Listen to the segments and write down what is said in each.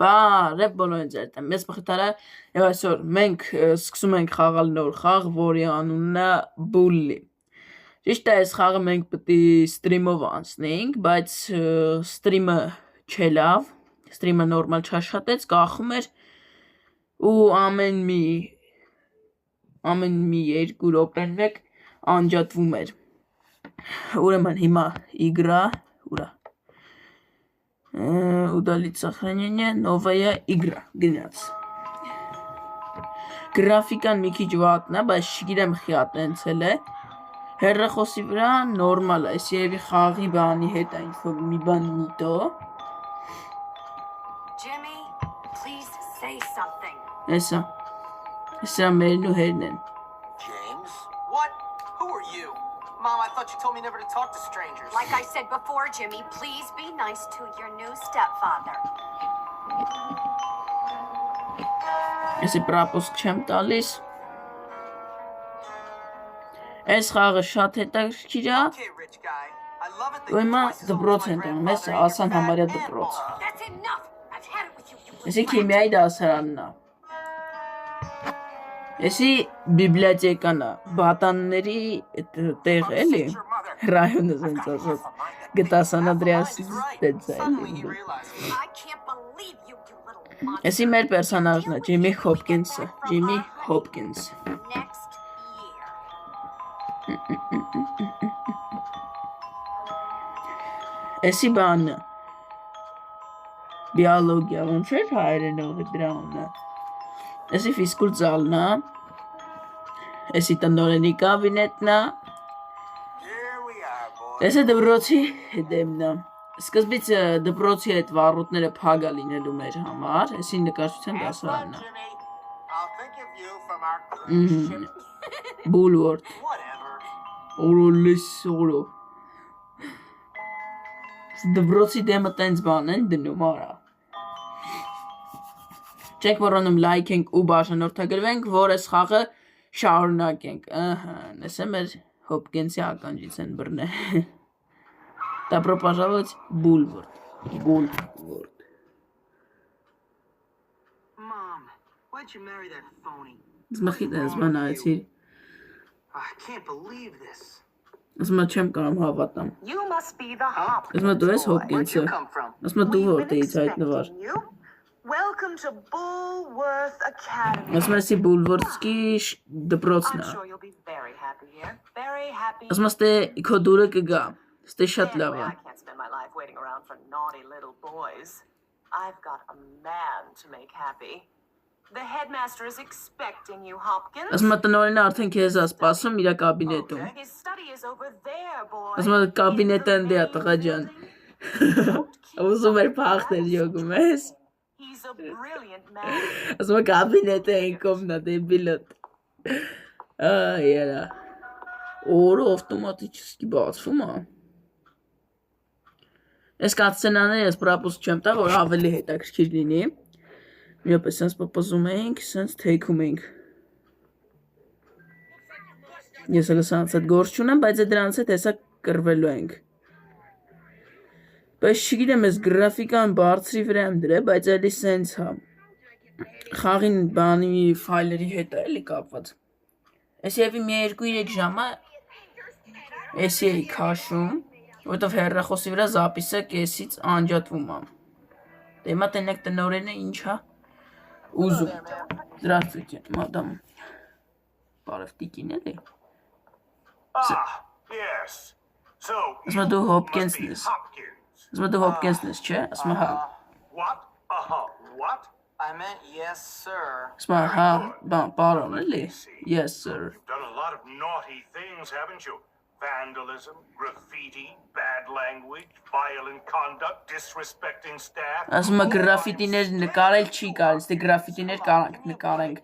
Բարև բոլորին ձեր տեմ, ես Մխիթարը և այսօր մենք սկսում ենք խաղալ նոր խաղ, որի անունն է Bully։ Ճիշտ է, այս խաղը մենք պետք է ստրիմով անցնենք, բայց ստրիմը չելավ, ստրիմը նորմալ չաշխատեց, կախում էր ու ամեն մի 2 րոպեն մեկ անջատվում էր։ Ուրեմն հիմա игра, ура. Удалить сохранение, новая игра, գնաց։ Գրաֆիկան մի քիչ վատն է, բայց չգիտեմ խի ատենցել է։ Հեռախոսի վրա նորմալ է, այս երևի խաղի բանի հետ է ինչ-որ մի բան նիտո։ Jimmy, please say something. Սա մերն ու հերն են։ James? What? Who are you? Mom, I thought you told me never to talk to strangers. Like I said before, Jimmy, please be nice to your new stepfather. Եսի պրապոսկ չեմ տալիս։ Այս խաղը շատ հետաքրքիր է։ Okay, rich guy. I love it that Ու you հիմա twice as old as դպրոց my են տանում, ես grandfather and ասան your համարյա dad and դպրոց։ mom. That's enough. I've had it with you. Եսի քիմիայի դասարանն է։ Եսի բիբլիոթեկան է, բատանների տեղ էլի, ռայոնը զենց ասած, գտասան Ադրեասից տեց է էլի։ I can't believe you, you little monster. Եսի մեր պերսոնաժն է, Ջիմի Հոփկինսը, Ջիմի Հոփկինս։ Next year. Եսի բանը, բիոլոգիա, ոնց էր հայերենով դրա ունը։ Եսի ֆիզկուլ ծալն է, եսի տնորենի կաբինետն է, Here we are, boy. եսի դպրոցի դեմն է։ Սկզբից դպրոցի այդ վառուտները փագ է լինելու մեր համար, եսի նկարչության դասարանն է։ Jimmy, I'll think of you from our cruise ship. Bulwark, Whatever. օրոլեսորո։ Դպրոցի դեմը տենց բան են դնում, արա։ Չեք որոնում լայք ենք ու բաժանորդագրվենք, որ այս խաղը շարունակենք։ Նեսե մեր Հոփկինսի ականջից են բռնել։ Добро пожаловать Bulwark. Mom, why'd you marry that phony? Զմխիտ ես բանայեցիր։ I can't believe this. Ասմա չեմ կարամ հավատամ։ You must be the hop. Ասմա դու ես Where'd Հոփկինսը։ you come from? Ասմա դու We've been որտեղից հայտնվար։ expecting you. Welcome to Bulworth Academy. Ասմա էսի Bulwark-ի դպրոցն I'm է։ sure you'll be very happy here. Very happy. Ասմա ստե քո դուրը կգա։ Ստե շատ լավ Anyway, է։ I can't spend my life waiting around for naughty little boys. I've got a man to make happy. The headmaster is expecting you, Hopkins. Ասմա տնօրենը արդեն քեզ է սպասում իր կաբինետում։ His study is over there, boy. Ասմա կաբինետը ընդե է տղա ջան։ Ուզում էր փախնել յոգում ես։ He's a brilliant man. Ասմա կաբինետը ինքովնա դեբիլոտ։ Այերա։ Օրը ավտոմատически բացվում է։ Ես կացցենաները ես պրապոս չեմ տա, որ ավելի հետաքրքիր լինի։ Միապես սենց պպզում էինք, սենց թեքում էինք։ Ես էլ սանց այդ գործ չունեմ, բայց դրանց հետ հեսա կրվելու ենք։ Բայց չգիտեմ, ես գրաֆիկան բարձրի վրա եմ դրել, բայց էլի սենց հա։ Խաղին բանի ֆայլերի հետ է էլի կապված։ Ես եւի մի 2-3 ժամը էսի էի քաշում, որտով հեռախոսի վրա զապիսը կեսից անջատվում է։ Դե հիմա տենեք տնօրենը ինչ հա։ Ուզում։ Здравствуйте, мадам. Բարև տիկին էլի։ Ah, yes. So, Ասմա դու Հոփկինսն ես։ Hopkins. Ասմա դու Հոփկինսն ես, չէ՞։ Ասմա հա։ What? What? I meant yes, sir. Ասմա հա, պարոն էլի։ Yes, sir։ You've done a lot of naughty things, haven't you? Vandalism, graffiti, bad language, violent conduct, disrespecting staff. Ասմա գրաֆիտիներ նկարել չի կարելի, դե գրաֆիտիներ կարանք նկարենք։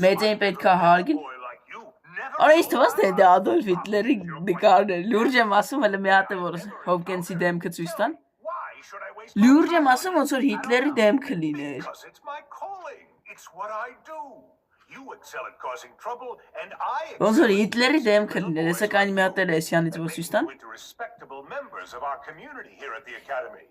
Մեծին պետք է հարգել։ Boy like you never. Արա ինձ թվաց թե դա Ադոլֆ Հիտլերի նկարն է։ Լուրջ եմ ասում, հələ մի հատ է որ Հոփկինսի դեմքը ցույց տան։ Why should I waste Լուրջ եմ ասում, ոնց որ Հիտլերի դեմքը լիներ։ Because it's my calling. It's what I do. You excel at causing trouble, and I Ոնց որ excel Հիտլերի դեմքը լիներ, հեսա կանի մի հատ էլ էսյանից որ ցույց տան։ into respectable members of our community here at the academy.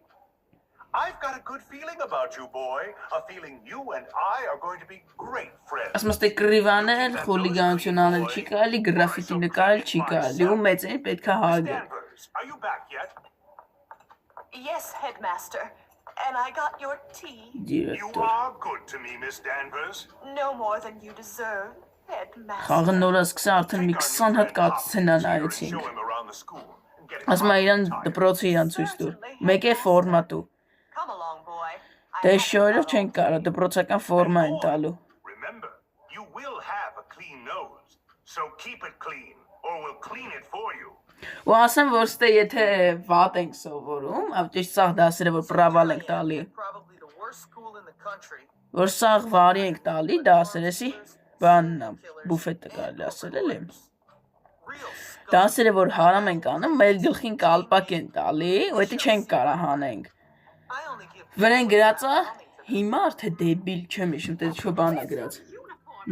I've got a good feeling about you, boy. A feeling you and I are going to be great friends. Ասում է կռիվանել, խուլիգանություն անել չի կարելի, գրաֆիտի նկարել չի կարելի, ու մեծին պետք է Miss հարգել։ Danvers, are you back yet? Yes, Headmaster. And I got your tea. You Դիրեկտոր։ are good to me, Miss Danvers. No more than you deserve, Headmaster. Խաղը նոր սկսա արդեն մի 20 հատ կատսցենա Show նայեցինք։ him around the school and get him Ասում է իրան tired. դպրոցը իրան ցույց տուր։ Մեկ է ֆորմատու։ Come along, boy. I Դե have շորով to չեն կարող դպրոցական ֆորմա են տալու։ Remember, you will have a clean nose, so keep it clean, or we'll clean it for you. Ու ասեմ, որ ստե եթե վատ ենք սովորում, ապտիշ սաղ դասերը որ պրավալ ենք տալի, Probably the worst school in the country. որ սաղ վարի ենք տալի դասերեսի, բանն է, բուֆետը կարելի ասել էլի։ Real scum. Դասերը որ հարամ ենք անում, մեր գլխին կալպակ են տալի, ու դա չենք կարա հանենք։ I only give Վրան գրածա հիմար թե դեբիլ չեմ հիշում, թե čo բան է գրած։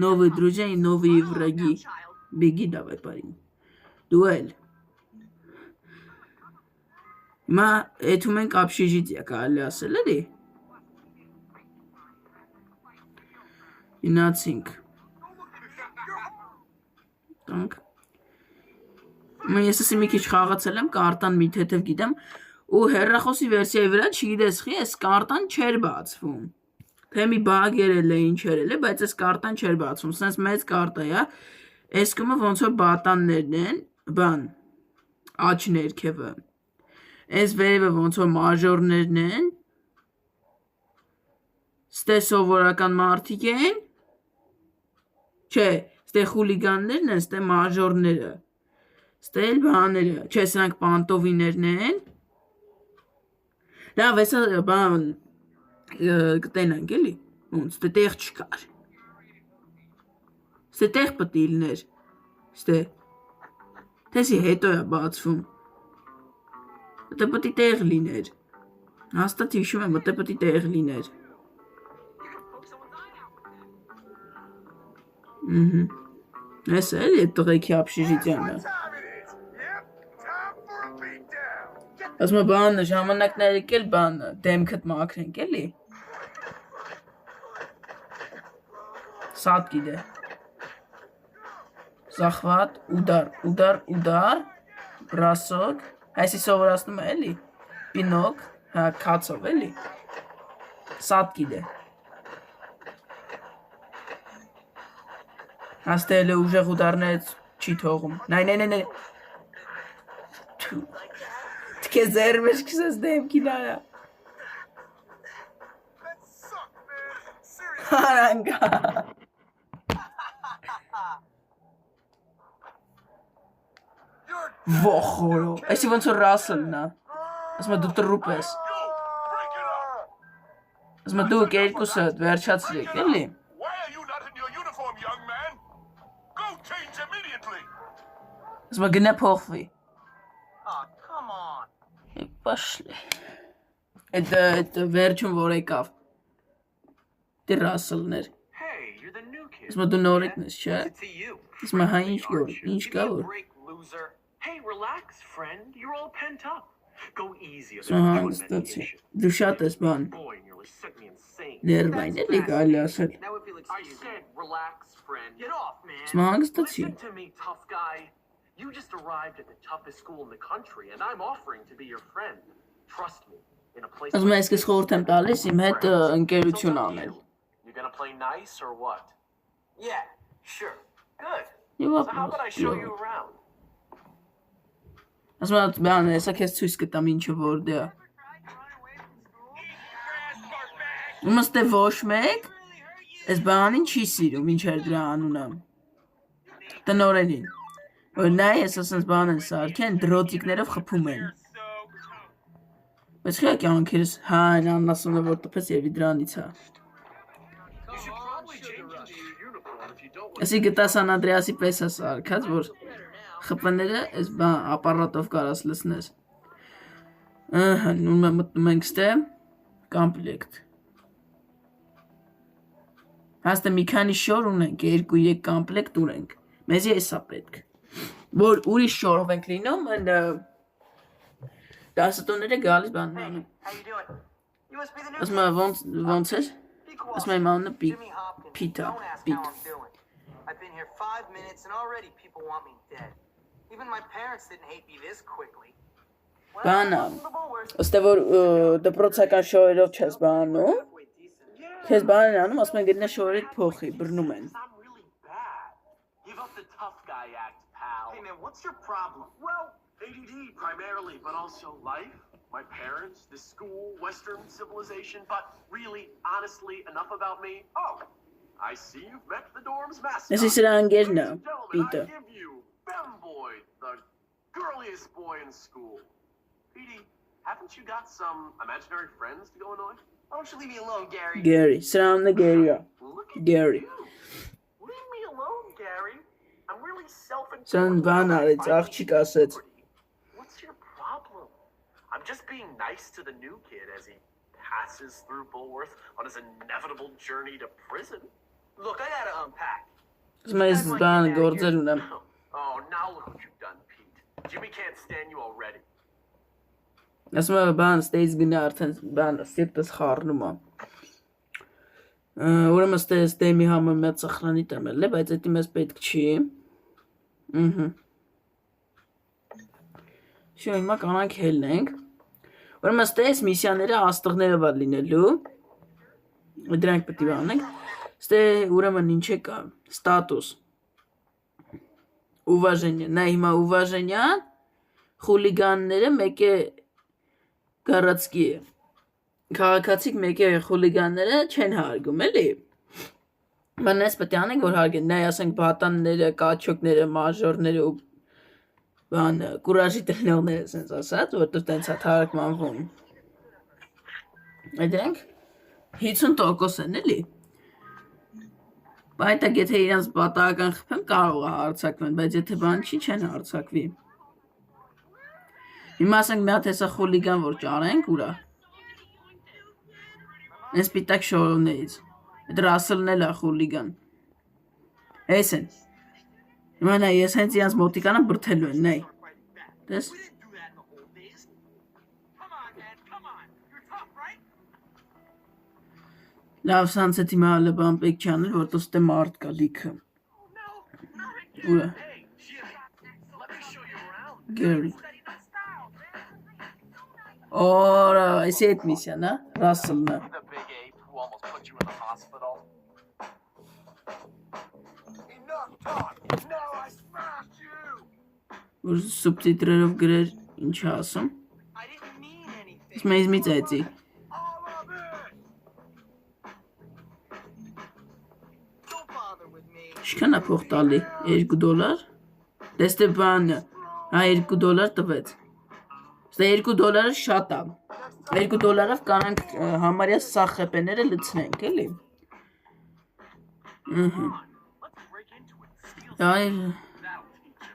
Новые друзья и новые враги. Беги давай, парень. Дуэль. Հիմա էթում ենք общежитие կարելի ասել էլի։ Գնացինք։ Տանք։ Ես ասի մի քիչ խաղացել եմ, կարտան մի թեթև գիտեմ, ու հեռախոսի վերսիայի վրա չգիտես խի, այս կարտան չէր բացվում։ Թե մի բագ երել է, ինչ երել է, բայց այս կարտան չէր բացվում, սենց մեծ կարտա է, այս կումը ոնց որ բատաններն են, բան, աչ ներքևը։ Այս վերևը ոնց որ մաժորներն են, ստե սովորական մարդիկ են, չէ, ստե խուլիգաններն են, ստե մաժորները, ստե էլ բաները, չէ, սրանք պանտովիներն են, լավ, այսա բան կտենանք էլի, ոնց, ստե տեղ չկար, ստե տեղ պտիլներ, ստե, թեսի հետո է բացվում, Մտե պտի տեղ լիներ, հաստատ հիշում եմ, մտե պտի տեղ լիներ, Ես էլ է տղեքի ապշիժիտյանը, ասում է բանը, ժամանակները կել բանը, դեմքըտ մաքրենք էլի, սատ գիդե, Захват, удар, удар, удар, бросок, այսի սովորացնում է էլի, պինոկ, հա, կացով էլի, սատ գիդե, Աստել է ուժեղ ուդարներից չի թողում, նայ, Թկե զերմեշ կսես դեմքի նայա, Հարանգա, Վոխորո, այսի ոնց որ Ռասելն է, ասում է դու տրուպ ես, ասում է դուք երկուսը վերջացրեք, էլի, Why are you not in your uniform, young man? Go change immediately. ասում է գնա փոխվի, Oh, come on. Պաշլի, այդ վերջում որ եկավ, դի Ռասելն էր, Hey, you're the new kid. ասում է դու նորեկն ես, չէ, What's it to you? ասում է հա ինչ կա Give me a որ, break, loser. Hey, relax, friend. You're all pent up. Go easy on ասում է the հանգստացի, medication. դու շատ ես բան, Boy, nearly sent me insane. ներվային էլի կարելի ասել, Now if you'll I excuse me. said relax, friend. Get off, man. ասում է հանգստացի, Listen to me, tough guy. You just arrived at the toughest school in the country, and I'm offering to be your friend. Trust me. In a place ասում է like այսքես խորհուրդ եմ տալիս իմ հետ ընկերություն անել, You gonna play nice or what? Yeah, sure. Good. Եվ So how about I show you ապրոց, around? ասում է բան, հեսա քեզ ցույց կտամ ինչը որ դե, ումստե ոչ մեկ, այս բանին չի սիրում, ինչ էր դրա անունը, տնորենին, որ նայ ես ասենց բան են սարքեն, դրոտիկներով խփում են, բայց խիա կյանքերս, հա, են աննասում է որ տպեց և իդրանից հա, You should probably change into your uniform if you don't want ասի գտա Սան Անդրեասի պես է սարքած, որ խպները այս բան ապարատով կարաս լսնես, նուն մտնում ենք ստե, կամպլեկտ, հաստը մի քանի շոր ունենք, 2-3 կամպլեկտ ունենք, մեզի էսա պետք, որ ուրիշ շորով ենք լինում, դասատոները գալիս բանն անում, How you doing? You must be the new Ասում եմ ոնց էր։ Be quiet. Ասում եմ իմ անունը Jimmy Hopkins. Peter. Don't ask how I'm doing. I've been here 5 minutes and already people want me dead. Even my parents didn't hate me this quickly. Բանա։ Ըստ որ դպրոցական շոուերով չես բանում։ Քեզ բան են անում, ասում են գտնե շոուերից փոխի, բռնում են։ I'm really bad. Give up the tough guy act, pal. Hey man, what's your problem? Well, ADD primarily, but also life, my parents, this school, Western civilization, but really, honestly, enough about me. Oh, I see you've met the dorm's mascot. Ես իսրա անգերն է, Ladies and gentlemen, Peter։ I give you Femboy, the girliest boy in school. Petey, haven't you got some imaginary friends to go annoy? Why don't you leave me alone, Gary? Գերի, սրա անունը Գերի է։ Look at Gary. you. Leave me alone, Gary. I'm really self-important. Սրան բան արեց, աղջիկ ասեց։ What's your problem? I'm just being nice to the new kid as he passes through Bullworth on his inevitable journey to prison. Look, I gotta unpack. Ասում եմ ես բան գործեր ունեմ։ Oh, now look what you've done, Pete. Jimmy can't stand you already. Ասում եմ բան ստեյց գնա արդեն բան սիրտս խառնում է։ Ուրեմն ստեյ մի համար մեծ սխրանի տեմել է, բայց դա մեզ պետք չի։ Շո հիմա կանանք հելնենք։ Ուրեմն ստեյս միսիաները աստղներով է լինելու։ Դրանք պետք է անենք։ Ստեյ ուրեմն ինչ է կա։ Ստատուս։ Уважение։ Նա հիմա уважение խուլիգանները մեկ է Գարացկի է։ Քաղաքացիք մեկ է խուլիգանները չեն հարգում, էլի։ Մանես պետք է անենք, որ հարգեն, նայ ասենք բատանները, կաչոկները, մաժորները ու բան կուրաժի տնողները sense ասած, որտեղ տենց է թարգմանվում։ Այդենք 50% են, էլի։ Բայց եթե իրանց պատահական խփեմ, կարող է հարցակվեն, բայց եթե բան չի, չեն հարցակվի։ Հիմա ասենք մի հատ հեսա խուլիգան որ ճարենք ուրա։ Այս պիտակ շորովներից։ Այդ Ռասելն էլ է խուլիգան։ Էս են։ Հիմա նայ ես հենց իրանց մոտիկանը բրթելու են, նայ։ Դες։ We didn't do that in the old days. Come on, man, come on. You're tough, right? Լավ սանցետ հիմա լբան պետք չի անել, որտեղ ստե մարդ կա լիքը։ Ուրա։ Hey, Jimmy, let me show you around. Գերի։ Օրա, այս է այդ միսիան, հա, Ռասելն է։ The big ape who almost put you in the hospital. Enough talk. Now I smashed you. Որ սուբտիտրերով գրեր ինչ ասում։ I didn't mean anything. Ես մեզ մի ծայծի։ All of it. Don't bother with me. Ինչքան է փող տալի։ $2։ Դեստե բանը, հա $2 տվեց։ Ստե $2 շատ է։ $2-ով կանանք համարյա սա խեպեները լցնենք, էլի։ Let's break into it. Steal Այ that'll teach him.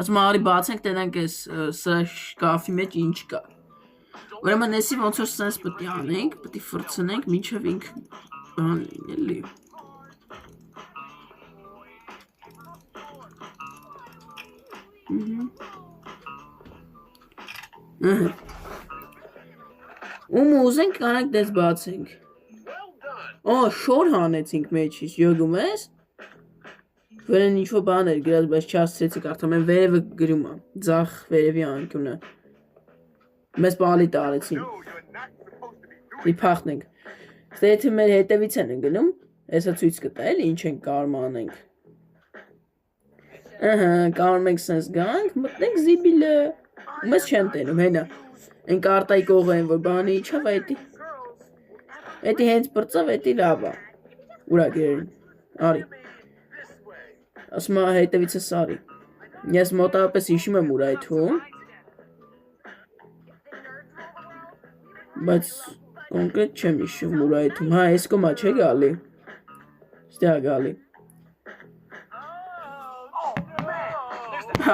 ասում արի բացենք տենանք այս սրա շկաֆի մեջ ինչ կա։ Ուրեմն էսի ոնց որ sense պետք է անենք, պետք է ֆրցնենք մինչև ինք բան լինի, էլի։ Ում ուզենք կանանք դες բացենք։ Well done. Ո, շոր հանեցինք մեջից, յոգում ես։ Վերեն ինչ-որ բան էր գրած, բայց չասցրեցիք արդեն, mən վերևը գրում եմ, ձախ վերևի անկյունը։ Մեզ պալի տարեցին։ Դի փախնենք։ Ստե եթե մեր հետևից են գնում, հեսա ցույց կտա, էլի ինչ ենք կարող անենք։ Ահա, կարող ենք sense գանք, մտնենք զիբիլը։ Մեզ չեն տենում, հենա։ Այն կարտայի կողը են, որ բանի իջավ, այդի։ Էդի հենց բրծավ, էդի լավ է։ Ուրա գերին։ Արի։ Ասում է հետևիցս արի։ Ես մոտավորապես հիշում եմ ուր այդում։ Բայց կոնկրետ չեմ հիշում ուր այդում։ Հա, այս կոմա չէ գալի։ Ստե գալի։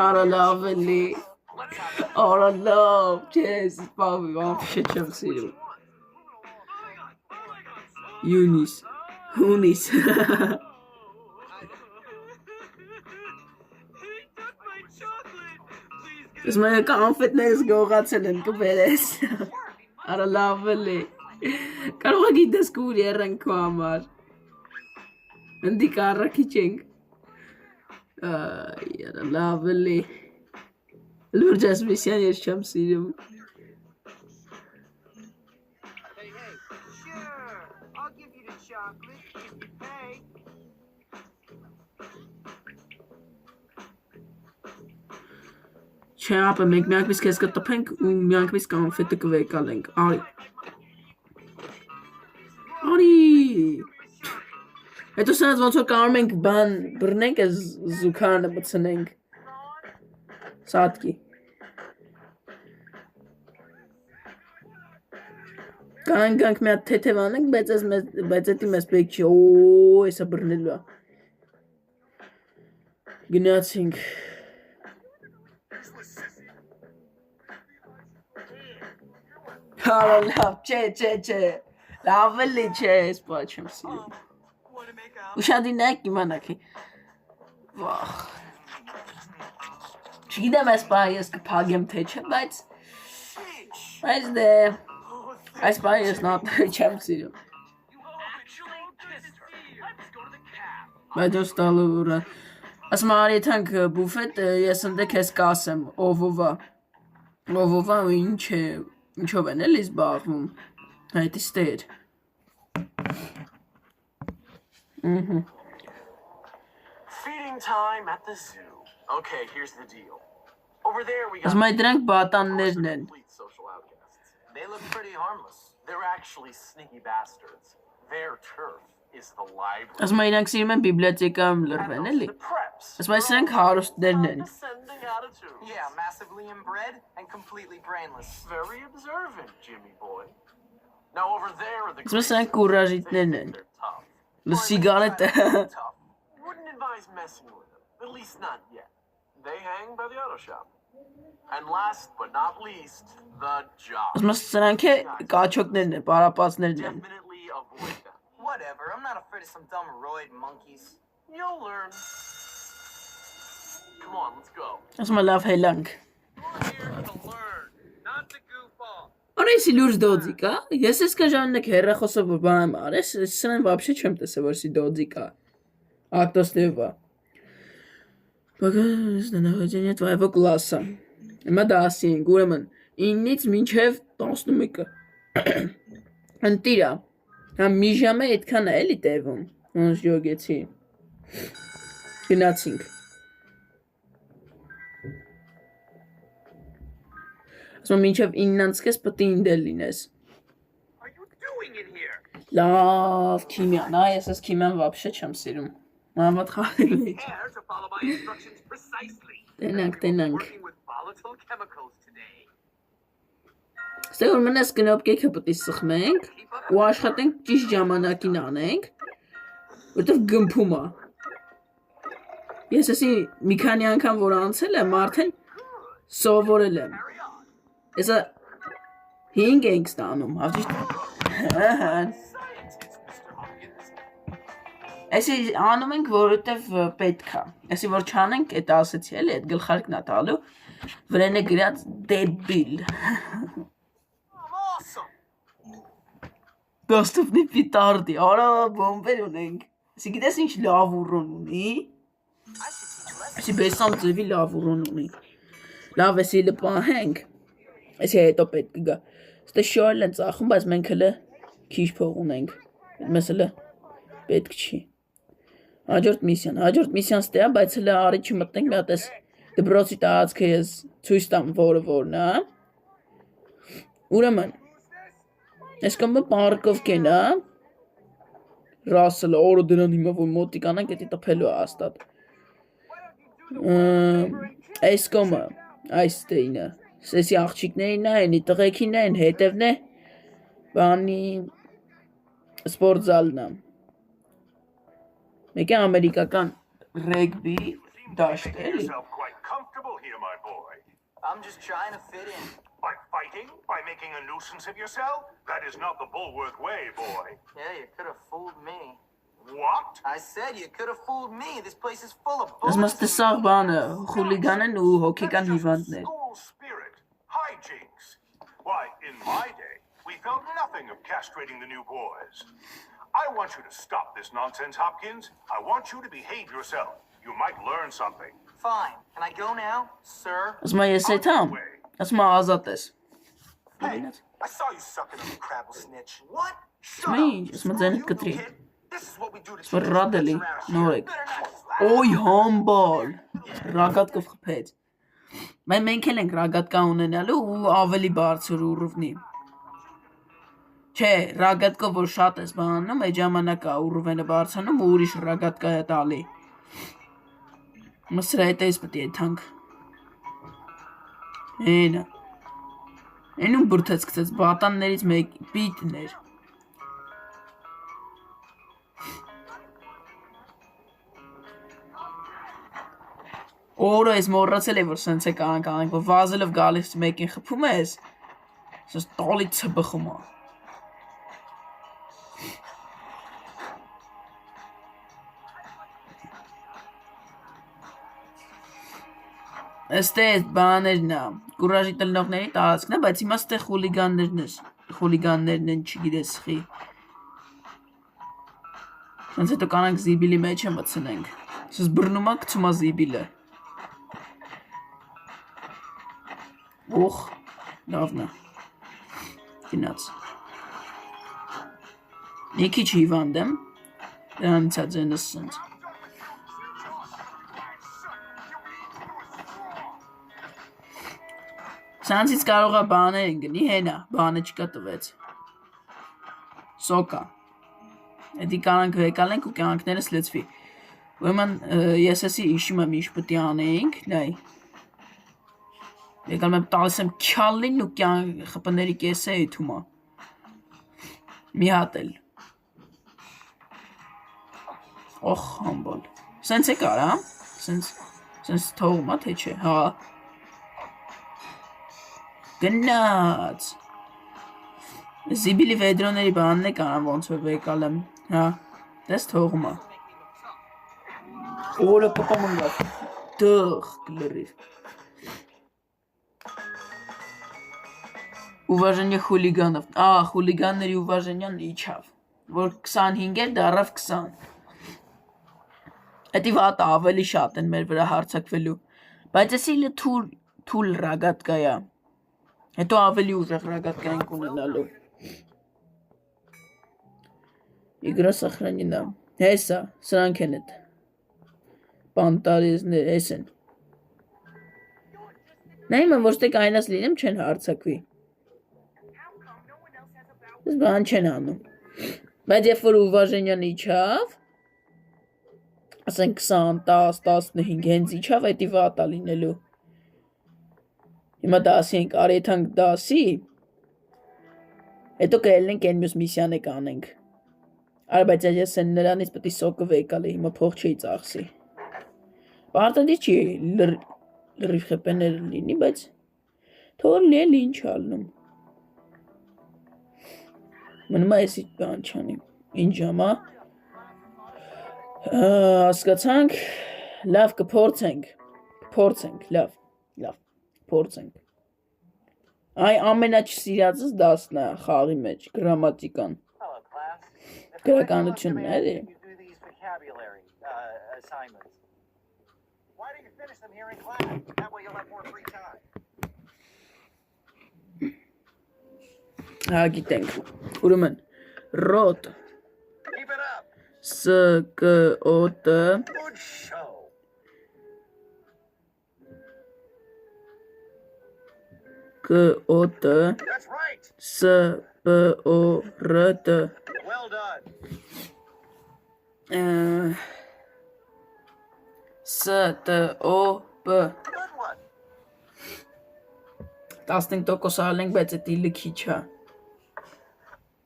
Արա լավ էլի։ Արա լավ, չես, բավի, ամփիշը չեմ սիրում։ Յունիս, հունիս։ Ես մայա կանֆետներս գողացել են կբերես։ Արա լավ էլի։ Կարող եք գիտես կուր երենք քո համար։ Ընդի կարակի չենք։ Այ, լավ էլի։ Լուրջ ես միսիան ես չեմ սիրում։ Hey, sure. I'll give you the chocolate if you pay. Չէ, ապա մենք միանգամից քեզ կտփենք ու միանգամից կանֆետը կվեկալենք։ Արի։ Հետո սրանց ոնց որ կարող ենք բան բռնենք, այս զուքանը մտցնենք։ Սատկի։ Գանք մի հատ թեթև անենք, բայց էդի մեզ պետք չի։ Օ, էսա բռնելու է։ Գնացինք։ Լավ, չէ։ Լավ էլի չէ, ես բա չեմ սիրում։ Want to make out? Ուշադինակ իմանաք։ Վախ։ Չգիտեմ ես բա ես կփագեմ թե չէ, բայց դե այս բա ես չեմ սիրում։ Բայց ո՞ս տալու ուրա։ Ասում արի թանք բուֆետ, ես ընդե քեզ կասեմ, ով է ու ինչով են էլի զբաղվում։ Այդ իստեր։ Feeding time at the zoo. Okay, here's the deal. Over there we got Ասում այդ դրանք բատաններն են։ complete social outcasts. They look pretty harmless. They're actually sneaky bastards. Their turf is the library. Ասում իրանք սիրում են բիբլիոթեկայում լրվեն And էլի։ those are the preps. Ասում սրանք հարուստներն են։ Condescending attitudes. Yeah, massively inbred and completely brainless. Very observant, Jimmy boy. Now over there are the Ասում սրանք կուրաժիտներն են։ They're tough. Սիգարետը։ Tough. Wouldn't advise messing with them. At least not yet. They hang by the auto shop. And last but not least, the job. Ասում սրանք կաչոկներն են, պարապածներն են։ Definitely avoid them. Whatever, I'm not afraid of some dumb roid monkeys. You'll learn. Come on, let's go. Ասում լավ հելանք։ We're here to learn, not to goof off. Արեսի լուրջ դոձիկ է։ Ես էս կժաննեք հերախոսով որ բան արես, սրան вообще չեմ տեսել որ սի դոձիկ է։ Ակտոստևա։ Բակաս դնահոջենյա твоего класса։ Հիմա դասի ենք, ուրեմն 9-ից մինչև 11-ը։ Ընտիրա։ Հա մի ժամ է այդքան է էլի տևում։ Ոնց յոգեցի։ Գնացինք։ Ասում մինչև 9-ից պետք է ինդել լինես։ Are you doing in here? Լավ, քիմիան, ես ես քիմիան вообще չեմ սիրում։ Մամատ խաղալի։ Care to follow my instructions precisely. Տենանք։ Working with volatile chemicals today. Ստեղ որ մնաս կնոպկեքը պետք է սխմենք ու աշխատենք ճիշտ ժամանակին անենք, որտեվ գմփում է։ Ես էսի մի քանի անգամ որ անցել եմ, արդեն սովորել եմ։ Էսա 5 ենք ստանում, հաշիվ։ Էսի անում ենք, որովհետև պետք է։ Էսի որ չանենք, այդ ասեցի էլի, այդ գլխարկն է տալու, վրան է գրած դեբիլ։ Awesome. Դոստուպնի պիտարդի, արա բոմբեր ունենք։ Էսի գիտես ինչ լավ ուրոն ունի։ Էսի բեսամ ձևի լավ ուրոն ունի։ Լավ էսի լպահենք։ Էսի հետո պետք կգա։ Ստե շոյլ են ծախում, բայց մենք հլը քիչ փող ունենք։ Մեզ հլը պետք չի։ Հաջորդ միսիան ստե է, բայց հլը արի չմտնենք, մի հատ էս դպրոցի տարածքը ես ցույց տամ որն է։ Ուրեմն Ես կամը պարկով կեն, Ռասելը, օրը դրան հիմա որ մոտիկ անանք, էտի տպելու է աստատ։ Այս կոմը, այս տեինը, սեսի աղջիկներին են, տղեքին են, հետևն է, բանի սպորտզալն է։ Մեկ է ամերիկական ռեգբի դաշտ էլի։ Yourself quite comfortable here, my boy. I'm just trying to fit in. By fighting? By making a nuisance of yourself? That is not the Bulworth way, boy. Yeah, you could have fooled me. What? I said you could have fooled me. This place is full of Ես bullets. մստեսաղ բանը, խուլիգան են ու հոգեկան That's just հիվանդներ։ school spirit. Hijinks. Why, in my day, We felt nothing of castrating the new boys. I want you to stop this nonsense, Hopkins. I want you to behave yourself. You might learn something. Fine. Can I go now, sir? Ասում է ես այդ համ, ասում է ազատ ես։ Hey, I saw you sucking on the crabble snitch. What? Shut Ասում է ինչ, ասում է ձենիդ You կտրի։ kid. This is what we do to Ասում է teenagers ռադելի, around here. նորեկ։ Better not. Օй համբալ, ռագատկով խփեց։ Մենք էլ ենք ռագատկա ունենալու ու ավելի բարձր ուռովնի։ Չէ, ռագատկով որ շատ ես բանում, այդ ժամանակա ուռովենը բարձանում ու ուրիշ ռագատկա է տալի։ Մսրա հետ էս պետք է եթանք։ Էնա։ Էնում բրթեց գցեց բատաններից մեկ պիտներ։ Օրը ես մոռացել եմ որ սենց է կանանք, որ վազելով գալիս մեկին խփում ես։ Սենց տալից բխում է։ Ըստ էս բաներն է, կուրաժի տնողների տարածքն է, բայց հիմա ստեղ խուլիգաններն են, չգիտես խի։ Սենց հետո կանանք զիբիլի մեջ է մտցնենք։ Սենց բռնում է գցում է զիբիլը։ Օխ, լավն է։ Գնաց։ Մի քիչ հիվանդ եմ, դրանից է ձենս սենց։ Սանցից կարող է բաներ են գնի, հենա, բանը չկա տվեց։ Սոկա։ Էդի կանանք վեկալ ենք ու կյանքներս լծվի։ Ուրեմն ես էսի իշում եմ ինչ պետք է անեինք, նայ։ Եկալ եմ տալիս եմ քյալին ու խփների կեսը եթումա։ Մի հատ էլ։ Օխ, համբալ։ Սենց է կար, հա։ Սենց թողում է, թե չէ, հա։ Գնաց։ Զիբիլի վեդրոների բանն է կանան ոնց որ վեկալ եմ, հա, դես թողում է։ Օրը պպամ ընգավ, դղ գլրիվ։ Ուվաժենյա խուլիգանով, խուլիգանների ուվաժենյան իչավ, որ 25 էր դարավ 20։ Էդի վատ ավելի շատ են մեր վրա հարցակվելու, բայց ես իլը թուլ ռագատկա է։ Հետո ավելի ուժեղ ռագատկա ենք ունենալու։ Իգրա սախրանինա։ Հեսա, սրանք են էդ։ Պանտարիզներ, ես են։ Նայում եմ, ոչ թե կայնաս լինեմ, չեն հարցակվի։ Ես բան չեն անում։ Բայց երբ որ ուվաժենյան իչավ, ասենք 20, 10, 15 հենց իչավ, էդի վատա լինելու։ Հիմա դասի ենք, արեթանք դասի, հետո կելնենք են մյուս միսյանը կանենք։ Արա, բայց ես են նրանից պետի սոկը վեկալ է, հիմա փող չի ծախսի։ Պարտադիր չի լրիվ խեպեներ լինի, բայց թող լի էլ ինչ ալնում։ Մնում է եսի բան չանիմ, ինչ ժամա։ Հասկացանք, լավ կփորձենք, լավ, փորձենք։ Այ ամենաչսիրածս դասն է խաղի մեջ, գրամատիկան։ Hello, class. Գրականությունն է, էլի։ You do these vocabulary assignments. Why don't you finish them here in class? That way you'll have more free time. Հա գիտենք։ Ուրեմն ռոտ Keep it up. ՍԿՕՏ Good show. ԿՕՏ That's right. ՍՊՕՌՏ Well done. ՍՏՕՊ Good one. 15% արել ենք, բայց էդի լքի չա։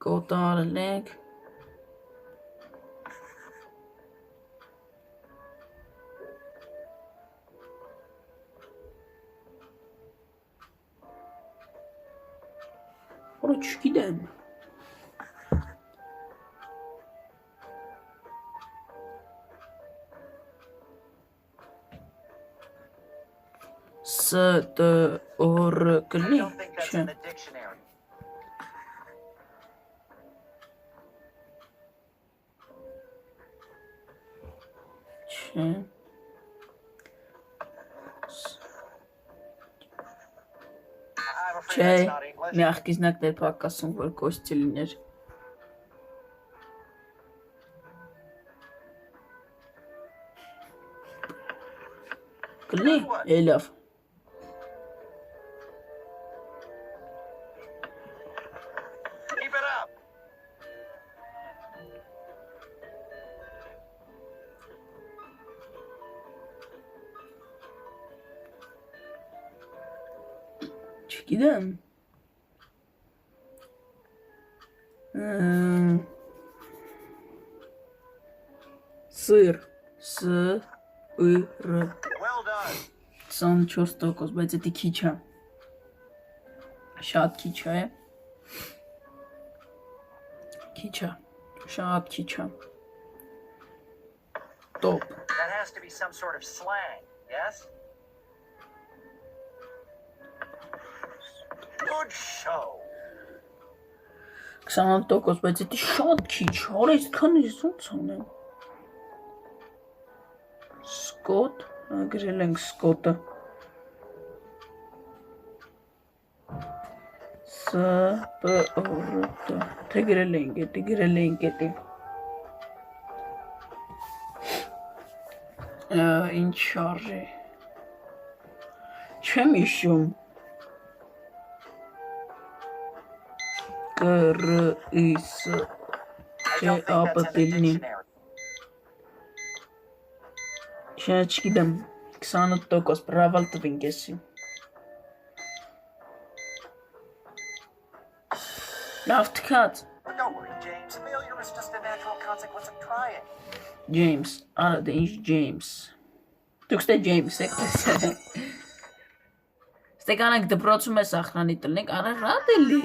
Կոտ արել ենք։ Որը չգիտեմ։ ՍՏՕՌ կլինի, Don't think that's չէ։ in the dictionary. Չէ։ I'm afraid Չէ, that's not English. միախկիզնակ դեպակ ասում, որ կոստի լիներ։ Կլի, լավ։ Keep it up. Չգիտեմ։ Սыр, սыр, Well done. 24%, բայց դա քիչ է։ Շատ քիչ է։ Քիչ է։ Շատ քիչ է։ Top։ That has to be some sort of slang, yes? Good show. 20%, բայց դա շատ քիչ է։ Արա այսքան ոնց անեմ։ Սկոտ, գրել ենք Սկոտը։ Սպորտ։ Թե գրել ենք էդի։ Ինչ շարժի։ Չեմ հիշում։ Կրիս I don't think that's in the ապտելնի։ dictionary. Շատ չգիտեմ, 28% բրավալ տվինք էսի։ Լավ թքած, But don't worry, James. Failure is just a natural consequence of trying. Ջեյմս, արա դե ինչ Ջեյմս։ Դուք ստե Ջեյմս եք տեսել։ Ստե կանանք դպրոցում է սախրանի տնենք, արա ռատ էլի։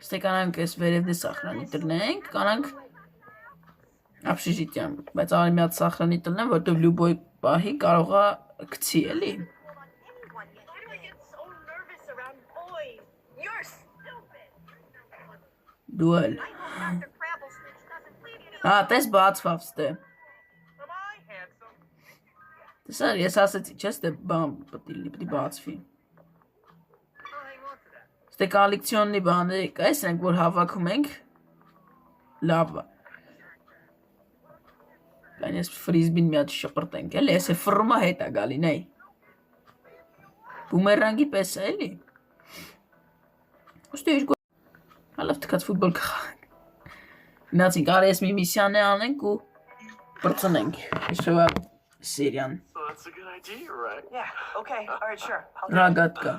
Ստե կանանք էս վերևն է սախրանի տնենք, կանանք Ապշիժիտյան, բայց արի մի հատ սախրանի տնեմ, որտեվ լյուբոյ պահի կարող է գցի էլի։ Why do I get so nervous around boys? You're stupid. Դու էլ։ I hope Dr. Crabblesnitch doesn't leave you to Հա, տես բացվավ ստե։ Am I handsome? Տեսա, ես ասեցի, չես դե բան պտի բացվի։ I'll hang on to that. Ստե կոլեկցիոնի բաների կայս ենք, որ հավաքում ենք։ Լավ։ Կան ես ֆրիզբին մի հատ շպրտենք, էլի, ես է ֆռումա հետ է գալին, էй։ Բումերանգի պես է, էլի։ Ոստի երկու հալավ թքած ֆուտբոլ կխաղանք։ Գնացինք, արի ես մի միսիան է անենք ու պրծնենք։ Այսօր սերիան։ So that's a good idea, right? Yeah, okay. All right, sure. I'll do it. Ռագատկա։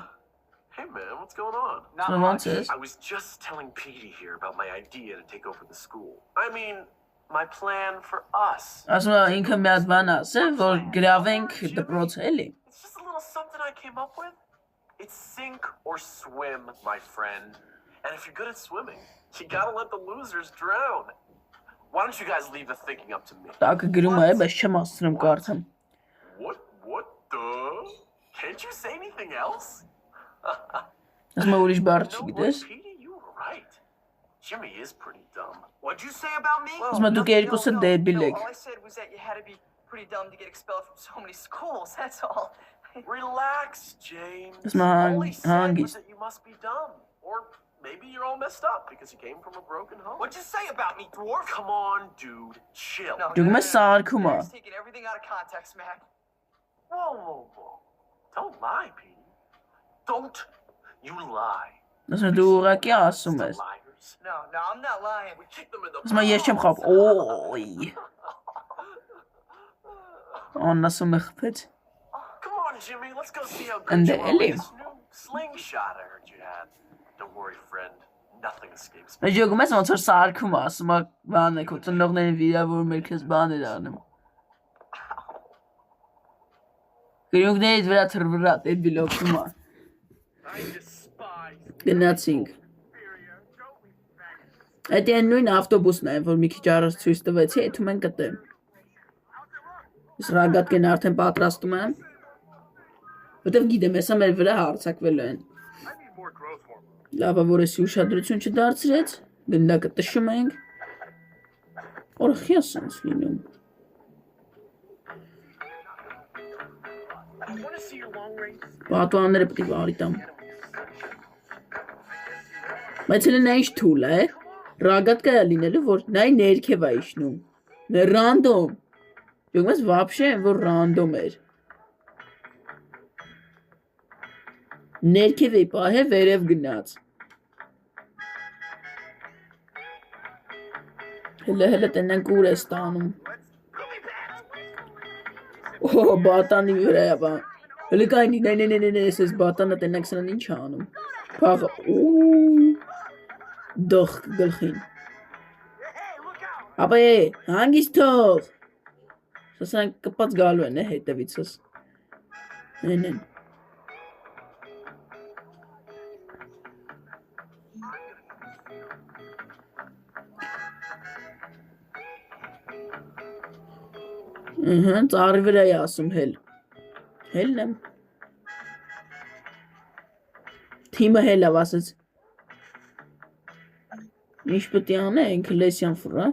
Hey man, what's going on? Not Ոնց much. ես։ I was just telling Petey here about my idea to take over the school. I mean, my plan for us. Ասում է ինքը մի հատ բան ասե, որ գրավենք դպրոցը, էլի։ It's just a little something I came up with. It's sink or swim, my friend. And if you're good at swimming, you gotta let the losers drown. Why don't you guys leave the thinking up to me? Տակը գրում է, բայց չեմ ասցնում կարդամ։ What the? Can't you say anything else? Ասում է ուրիշ բառ You know չգիտես։ what, Petey? You were right. Jimmy is pretty dumb. What'd you say about me? Ասում է դուք երկուսը դեբիլ եք։ All I said was that you had to be pretty dumb to get expelled from so many schools. That's all. Relax, James. That's my All he said hungry. was that you must be dumb. Or maybe you're all messed up because you came from a broken home. What'd you say about me, dwarf? Come on, dude. Chill. Դուք մեզ սարքում է։ You're taking everything out of context, man. Whoa. Don't lie, Petey. Don't you lie. Ասում է դու ուղղակի ասում The ես։ liars. No, I'm not lying. We kick them in the Ասում է ես չեմ խավ։ Օй։ Անն ասում է խփեց։ Come on, Jimmy. Let's go see how And good the you are with alien. this new slingshot I heard you had. Don't worry, friend. Nothing escapes me. Բայց յոգում ես ոնց որ սարքում է, ասում է բան է, քո ծնողներին վիրավորում էր քեզ բաներ անում։ Գրունգներից վրա թրվրատ, այդ բիլոքում է։ I despise Գնացինք։ inferior. Go with that. Այդ այն նույն ավտոբուսն է, որ մի քիչ առաջ ցույց տվեցի, այդում են կտեմ։ Ես ռագատկեն արդեն պատրաստում եմ։ Որտեվ գիտեմ, հեսա մեր վրա հարցակվելու են։ I need more growth hormone. Լավա, որ էսի ուշադրություն չդարձրեց, գնդակը տշում ենք։ Օրը խիաս սենց լինում։ Want to see your long range? Պատուանները պետք է վարի տամ։ Բայց հենց նա ինչ թուլ է։ Ռագատկա է լինելու, որ նա ներքև է իջնում։ Ռանդոմ։ Յոգմես вообще որ ռանդոմ էր։ Ներքև է պահե վերև գնաց։ Հələ տնենք ուր է ստանում։ Օ, բատանի վրա է բան։ Հələ կայնի, նե, ես բատանը տնենք սրան ինչ անում։ Փախը, դող գլխին։ Ապա հանգիստ թող։ Սասան կպած գալու են հետևիցս։ Նեն։ Ծառի վրա է ասում հել։ Հելն եմ։ Թիմը հելավ ասեց։ Ինչ պետք է անենք, լեսյան ֆուրա։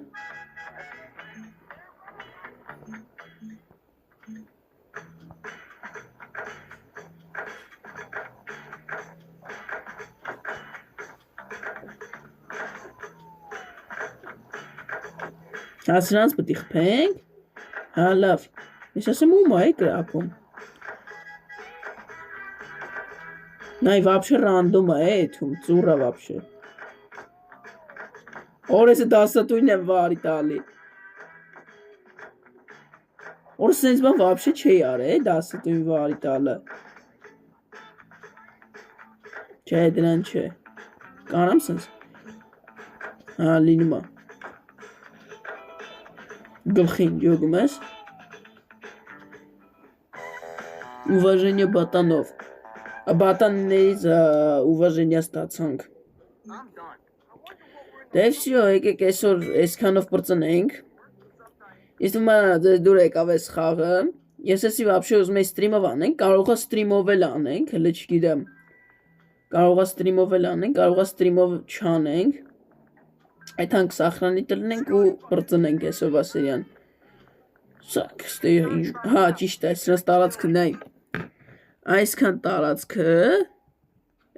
Ասրանց պետք է խփենք։ Հա լավ։ Ես ասեմ ում է կրակում։ Նայ вообще ռանդոմ է էթում, ծուռա вообще։ Օրեսը դասատույն եմ վարի տալի։ Որ սենց բան вообще չի արել, դասատույն վարի տալը։ Չէ, դրան չէ։ Կանամ սենց։ Հա, լինում է։ Գլխին ջոգում ես։ Уважение батанов. Батաններից уважение ստացանք։ Դե всё, եկեք այսօր այսքանով բրծնենք։ Իսկ հիմա ձեզ դուր եկավ այս խաղը։ Ես էսի вообще ուզում եմ ստրիմով անենք, կարող է ստրիմով էլ անենք, հələ չգիտեմ։ Կարող է ստրիմով էլ անենք, կարող է ստրիմով չանենք։ Այդանք սախրանի տնենք ու բրծնենք այսօրվա սերիան։ Սակ, հա, ճիշտ է, սրանց տարածքը նայ։ Այսքան տարածքը,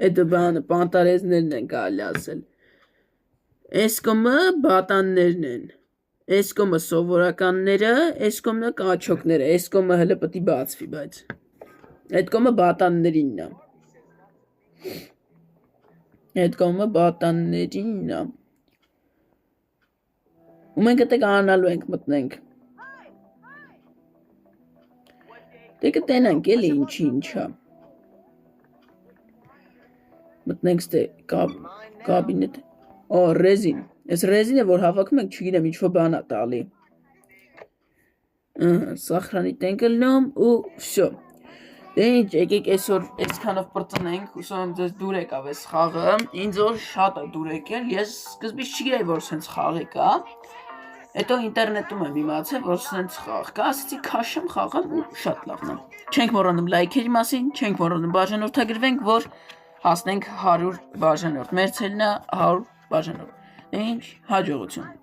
այդ բանը պանտարեզներն են կարելի ասել։ Այս կոմը բատաններն են։ Այս կոմը սովորականները, այս կոմը կաչոկները, այս կոմը հələ պետք է բացվի, բայց այդ կոմը բատաններինն է։ Այդ կոմը բատաններինն է։ Ու մենք այդտեղ անալու ենք մտնենք։ Դե կտենանք էլի ինչա։ Մտնենք ստե կաբինետ։ Օ, ռեզին։ Այս ռեզինը որ հավաքում ենք, չգիտեմ ինչ-որ բան է տալի։ Սախրանի տենկլնում ու всё։ Դե ինչ, եկեք այսօր այսքանով բրծնենք, հուսով եմ ձեզ դուր եկավ այս խաղը։ Ինձ որ շատ է դուր եկել։ Ես սկզբից չգիտեի որ սենց խաղ կա։ Հետո ինտերնետում եմ իմացել, որ սենց խաղ կա, ասեցի քաշեմ խաղամ ու շատ լավն է։ Չենք մոռանում լայքերի մասին, չենք մոռանում բաժանորդագրվենք, որ հասնենք 100 բաժանորդ։ Մեր ցելն է 100 բաժանորդ։ Ինչ հաջողություն։